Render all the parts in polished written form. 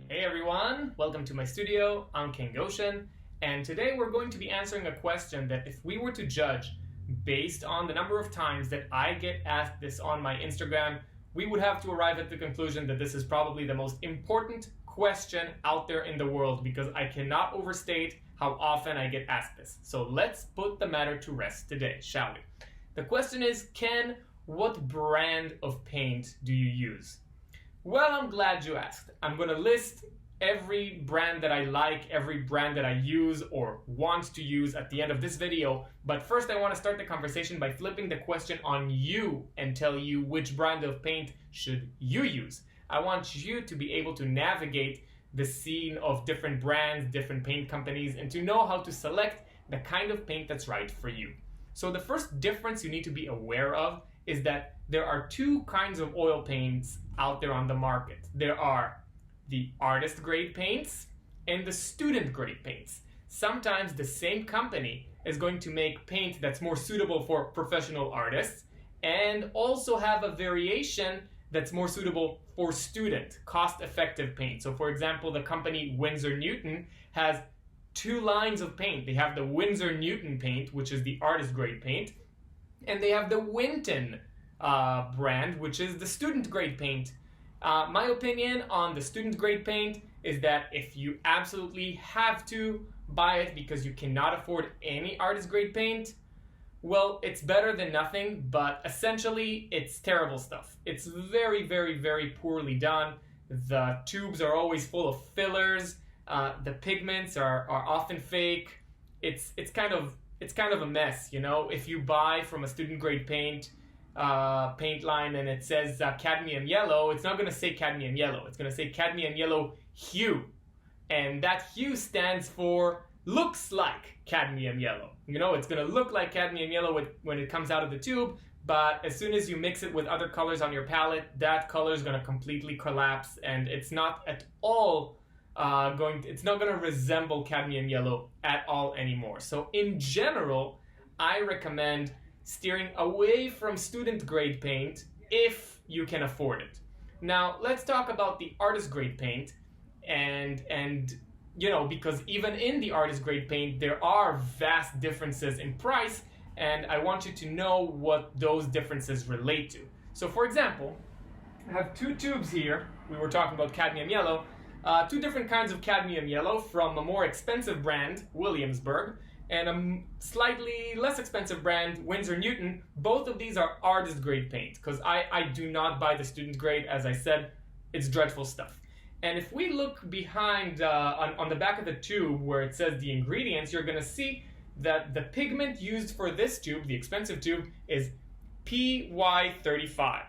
Hey everyone, welcome to my studio. I'm King Goshen, and today we're going to be answering a question that if we were to judge based on the number of times that I get asked this on my Instagram, we would have to arrive at the conclusion that this is probably the most important question out there in the world because I cannot overstate how often I get asked this. So let's put the matter to rest today, shall we? The question is, Ken, what brand of paint do you use? Well, I'm glad you asked. I'm going to list every brand that I like, every brand that I use or want to use at the end of this video. But first, I want to start the conversation by flipping the question on you and tell you which brand of paint should you use. I want you to be able to navigate the scene of different brands, different paint companies, and to know how to select the kind of paint that's right for you. So the first difference you need to be aware of is that there are two kinds of oil paints out there on the market. There are the artist grade paints and the student grade paints. Sometimes the same company is going to make paint that's more suitable for professional artists and also have a variation that's more suitable for student, cost-effective paint. So for example, the company Winsor Newton has two lines of paint. They have the Winsor Newton paint, which is the artist grade paint, and they have the Winton brand, which is the student grade paint. My opinion on the student grade paint is that if you absolutely have to buy it because you cannot afford any artist grade paint, well, it's better than nothing, but essentially it's terrible stuff. It's very, very, very poorly done. The tubes are always full of fillers. The pigments are often fake. It's kind of a mess, you know. If you buy from a student grade paint line and it says cadmium yellow, it's not going to say cadmium yellow. It's going to say cadmium yellow hue, and that hue stands for looks like cadmium yellow. You know, it's going to look like cadmium yellow when it comes out of the tube, but as soon as you mix it with other colors on your palette, that color is going to completely collapse, and it's not at all it's not going to resemble cadmium yellow at all anymore. So in general, I recommend steering away from student grade paint if you can afford it. Now let's talk about the artist grade paint, and you know, because even in the artist grade paint there are vast differences in price, and I want you to know what those differences relate to. So for example, I have two tubes here. We were talking about cadmium yellow. Two different kinds of cadmium yellow from a more expensive brand, Williamsburg, and a slightly less expensive brand, Winsor Newton. Both of these are artist grade paint because I do not buy the student grade. As I said, it's dreadful stuff. And if we look behind on the back of the tube where it says the ingredients, you're going to see that the pigment used for this tube, the expensive tube, is PY35.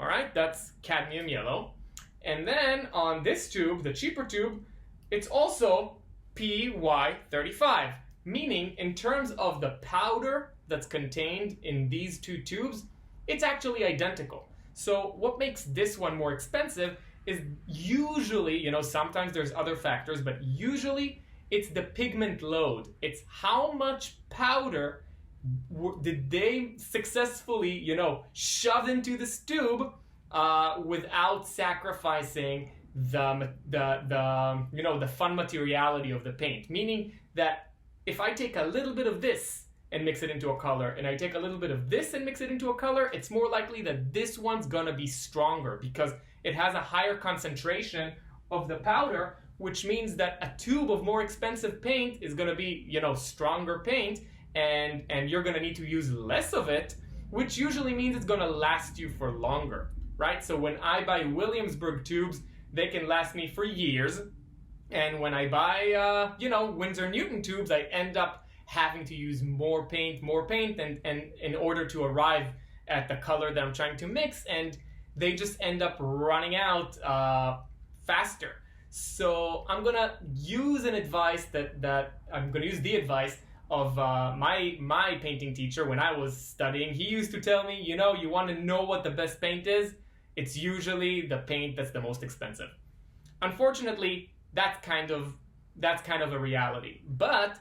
All right, that's cadmium yellow. And then on this tube, the cheaper tube, it's also PY35, meaning in terms of the powder that's contained in these two tubes, it's actually identical. So what makes this one more expensive is usually, you know, sometimes there's other factors, but usually it's the pigment load. It's how much powder did they successfully, you know, shove into this tube without sacrificing the fun materiality of the paint. Meaning that if I take a little bit of this and mix it into a color, and I take a little bit of this and mix it into a color, it's more likely that this one's gonna be stronger because it has a higher concentration of the powder, which means that a tube of more expensive paint is gonna be, you know, stronger paint, and you're gonna need to use less of it, which usually means it's gonna last you for longer. Right? So when I buy Williamsburg tubes, they can last me for years. And when I buy, Winsor Newton tubes, I end up having to use more paint, and in order to arrive at the color that I'm trying to mix, and they just end up running out faster. So I'm gonna use the advice of my painting teacher when I was studying. He used to tell me, you know, you want to know what the best paint is? It's usually the paint that's the most expensive. Unfortunately, that's kind of a reality. But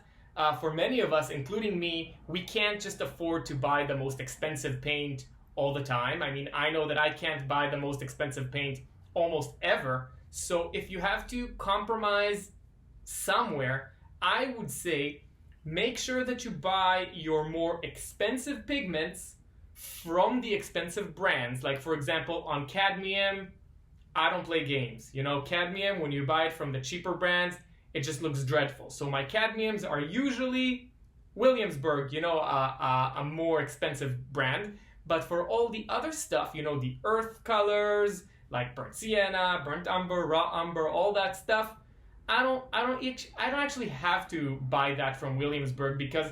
for many of us, including me, we can't just afford to buy the most expensive paint all the time. I mean, I know that I can't buy the most expensive paint almost ever. So if you have to compromise somewhere, I would say make sure that you buy your more expensive pigments from the expensive brands. Like for example, on cadmium, I don't play games. You know, cadmium, when you buy it from the cheaper brands, it just looks dreadful. So my cadmiums are usually Williamsburg, you know, a more expensive brand. But for all the other stuff, you know, the earth colors, like burnt sienna, burnt umber, raw umber, all that stuff, I don't actually have to buy that from Williamsburg because,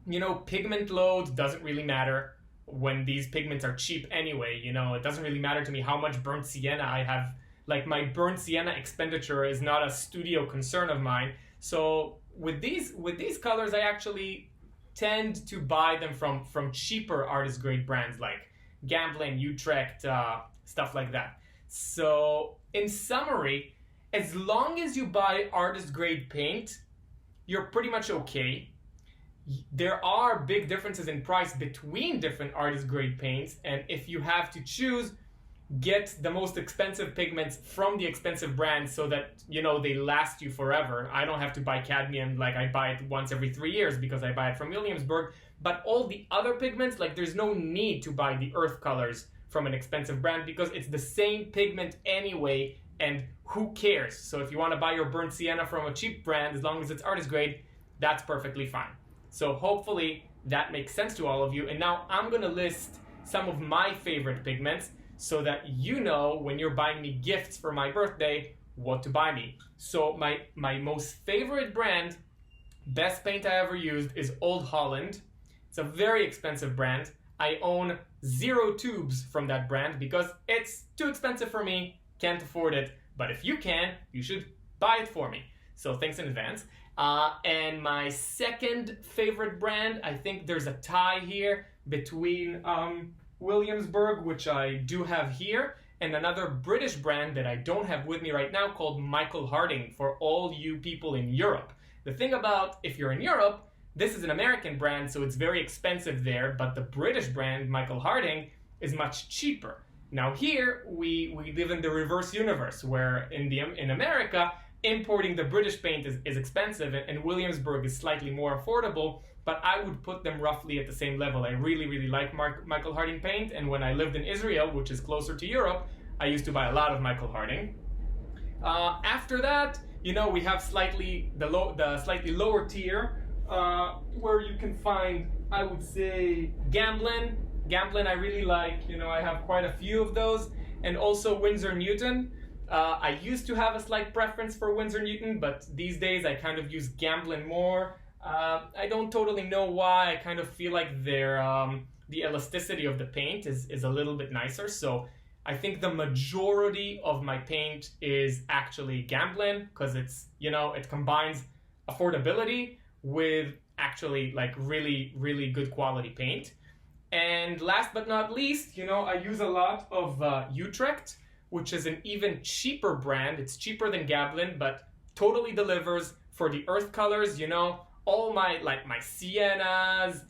you know, pigment load doesn't really matter when these pigments are cheap anyway. You know, it doesn't really matter to me how much burnt sienna I have. Like my burnt sienna expenditure is not a studio concern of mine. So with these colors, I actually tend to buy them from cheaper artist grade brands like Gamblin, Utrecht, stuff like that. So in summary, as long as you buy artist grade paint, you're pretty much okay. There are big differences in price between different artist grade paints, and if you have to choose, get the most expensive pigments from the expensive brands so that, you know, they last you forever. I don't have to buy cadmium like I buy it once every 3 years because I buy it from Williamsburg. But all the other pigments, like there's no need to buy the earth colors from an expensive brand because it's the same pigment anyway, and who cares? So if you want to buy your burnt sienna from a cheap brand, as long as it's artist grade, that's perfectly fine. So hopefully that makes sense to all of you. And now I'm going to list some of my favorite pigments so that you know when you're buying me gifts for my birthday, what to buy me. So my most favorite brand, best paint I ever used, is Old Holland. It's a very expensive brand. I own 0 tubes from that brand because it's too expensive for me, can't afford it. But if you can, you should buy it for me. So thanks in advance. And my second favorite brand, I think there's a tie here between Williamsburg, which I do have here, and another British brand that I don't have with me right now called Michael Harding for all you people in Europe. The thing about if you're in Europe, this is an American brand, so it's very expensive there, but the British brand, Michael Harding, is much cheaper. Now here, we live in the reverse universe, where in America, importing the British paint is expensive, and Williamsburg is slightly more affordable, but I would put them roughly at the same level. I really, really like Michael Harding paint, and when I lived in Israel, which is closer to Europe, I used to buy a lot of Michael Harding. After that, you know, we have the slightly lower tier, where you can find, I would say, Gamblin. Gamblin I really like, you know, I have quite a few of those, and also Winsor Newton. I used to have a slight preference for Winsor Newton, but these days I kind of use Gamblin more. I don't totally know why. I kind of feel like the elasticity of the paint is a little bit nicer. So I think the majority of my paint is actually Gamblin because it's, you know, it combines affordability with actually like really, really good quality paint. And last but not least, you know, I use a lot of Utrecht, which is an even cheaper brand. It's cheaper than Gamblin, but totally delivers for the earth colors. You know, all my siennas,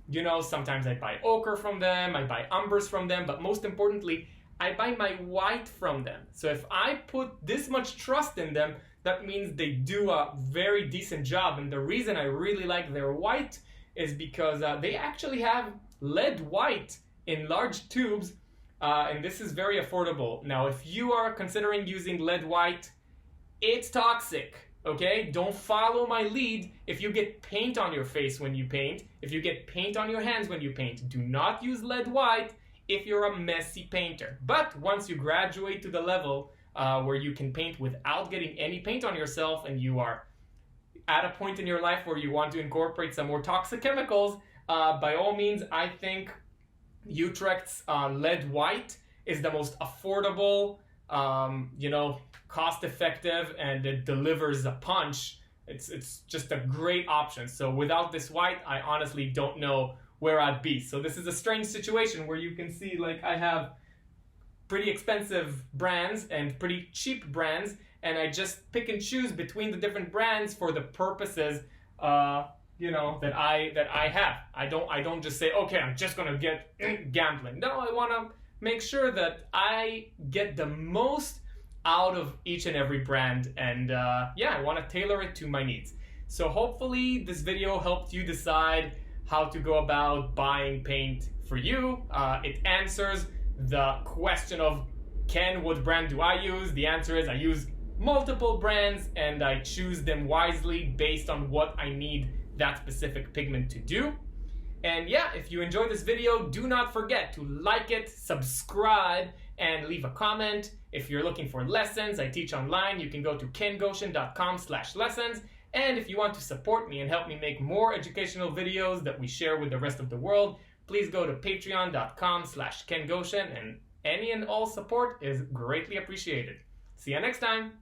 you know, sometimes I buy ochre from them, I buy umbers from them, but most importantly, I buy my white from them. So if I put this much trust in them, that means they do a very decent job. And the reason I really like their white is because they actually have lead white in large tubes, and this is very affordable. Now, if you are considering using lead white, it's toxic, okay? Don't follow my lead. If you get paint on your face when you paint, if you get paint on your hands when you paint, do not use lead white if you're a messy painter. But once you graduate to the level where you can paint without getting any paint on yourself, and you are at a point in your life where you want to incorporate some more toxic chemicals, by all means, I think Utrecht's lead white is the most affordable, you know, cost-effective, and it delivers a punch. It's just a great option. So without this white, I honestly don't know where I'd be. So this is a strange situation where you can see, like, I have pretty expensive brands and pretty cheap brands, and I just pick and choose between the different brands for the purposes, you know, that I have. I don't just say, okay, I'm just gonna get Gamblin. No, I wanna make sure that I get the most out of each and every brand, and yeah, I want to tailor it to my needs. So hopefully this video helped you decide how to go about buying paint for you. It answers the question of what brand do I use? The answer is I use multiple brands and I choose them wisely based on what I need that specific pigment to do. And yeah, if you enjoyed this video, do not forget to like it, subscribe, and leave a comment. If you're looking for lessons I teach online, you can go to kengoshen.com/lessons. And if you want to support me and help me make more educational videos that we share with the rest of the world, please go to patreon.com/kengoshen, and any and all support is greatly appreciated. See you next time.